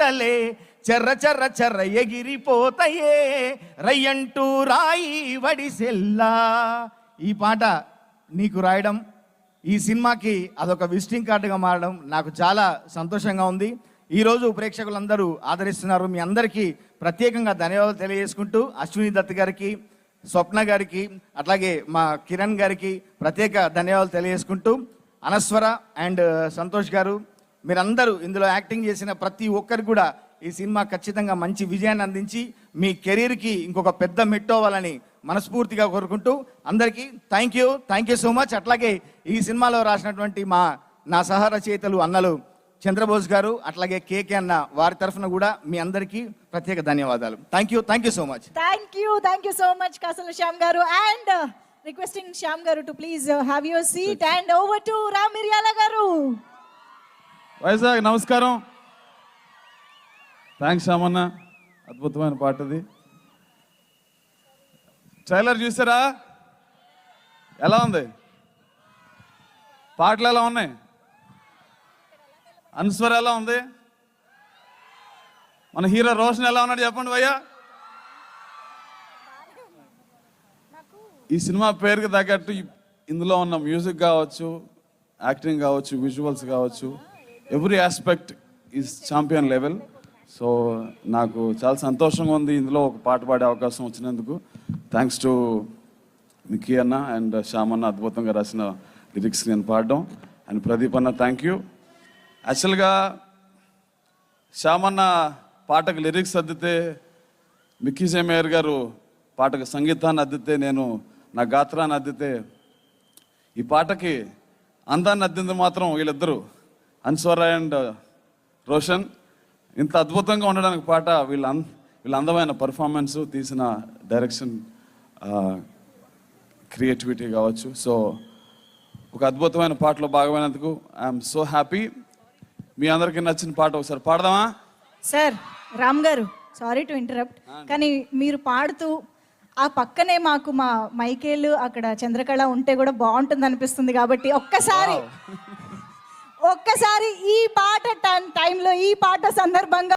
కొండలే చెర్ర చెర్ర చెర్ర ఎగిరిపోతాయే రయ్యంటూ రాయి వడిసెల్లా. ఈ పాట నీకు రాయడం, ఈ సినిమాకి అదొక విజిటింగ్ కార్డుగా మారడం నాకు చాలా సంతోషంగా ఉంది. ఈరోజు ప్రేక్షకులందరూ ఆదరిస్తున్నారు. మీ అందరికీ ప్రత్యేకంగా ధన్యవాదాలు తెలియజేసుకుంటూ అశ్విని దత్ గారికి, స్వప్న గారికి, అట్లాగే మా కిరణ్ గారికి ప్రత్యేక ధన్యవాదాలు తెలియజేసుకుంటూ, అనస్వర అండ్ సంతోష్ గారు, మీరందరూ ఇందులో యాక్టింగ్ చేసిన ప్రతి ఒక్కరికి కూడా ఈ సినిమా ఖచ్చితంగా మంచి విజయాన్ని అందించి మీ కెరీర్కి ఇంకొక పెద్ద మెట్టు అవ్వాలని మనస్ఫూర్తిగా కోరుకుంటూ అందరికీ థ్యాంక్ యూ సో మచ్. అట్లాగే ఈ సినిమాలో రాసినటువంటి నా సహ రచయితలు అన్నలు చంద్రబోస్ గారు, అట్లాగే కేకే అన్న, వారి తరఫున కూడా మీ అందరికీ ప్రత్యేక ధన్యవాదాలు. Thank you so much. Thank you so much Kasala Shyam garu. And requesting Shyam garu to please have your seat and over to Ram Miryala garu. Vizag నమస్కారం. థ్యాంక్స్ శ్యామన్న, అద్భుతమైన పాటది. ట్రైలర్ చూసారా? ఎలా ఉంది? పాటలు ఎలా ఉన్నాయి? అన్స్వర్ ఎలా ఉంది? మన హీరో రోషన్ ఎలా ఉన్నాడు చెప్పండి భయ్యా. ఈ సినిమా పేరుకి తగ్గట్టు ఇందులో ఉన్న మ్యూజిక్ కావచ్చు, యాక్టింగ్ కావచ్చు, విజువల్స్ కావచ్చు, every aspect is champion level. So నాకు చాలా సంతోషంగా ఉంది ఇందులో ఒక పాట పాడే అవకాశం వచ్చినందుకు. థ్యాంక్స్ టు మిక్కీ అన్న అండ్ శ్యామ్ అన్న, అద్భుతంగా రాసిన లిరిక్స్ నేను పాడడం. అండ్ ప్రదీప్ అన్న థ్యాంక్ యూ. యాక్చువల్గా శ్యామ్ అన్న పాటకు లిరిక్స్ అద్దితే, మిక్కీ సేమయ్యర్ గారు పాటకు సంగీతాన్ని అద్దితే, నేను నా గాత్రాన్ని అద్దితే, ఈ పాటకి అందాన్ని అద్దింది మాత్రం వీళ్ళిద్దరూ, అన్స్వర అండ్ రోషన్. ఇంత అద్భుతంగా ఉండడానికి పాట వీళ్ళ అందమైన పర్ఫార్మెన్స్, తీసిన డైరెక్షన్, క్రియేటివిటీ కావచ్చు. సో ఒక అద్భుతమైన పాటలో భాగమైనందుకు ఐఎమ్ సో హ్యాపీ. మీ అందరికీ నచ్చిన పాట ఒకసారి పాడదామా? సార్ రామ్ గారు, సారీ టు ఇంటరప్ట్, కానీ మీరు పాడుతూ ఆ పక్కనే మాకు మా మైకేలు అక్కడ చంద్రకళ ఉంటే కూడా బాగుంటుంది అనిపిస్తుంది. కాబట్టి ఒక్కసారి ఈ పాట టైంలో, ఈ పాట సందర్భంగా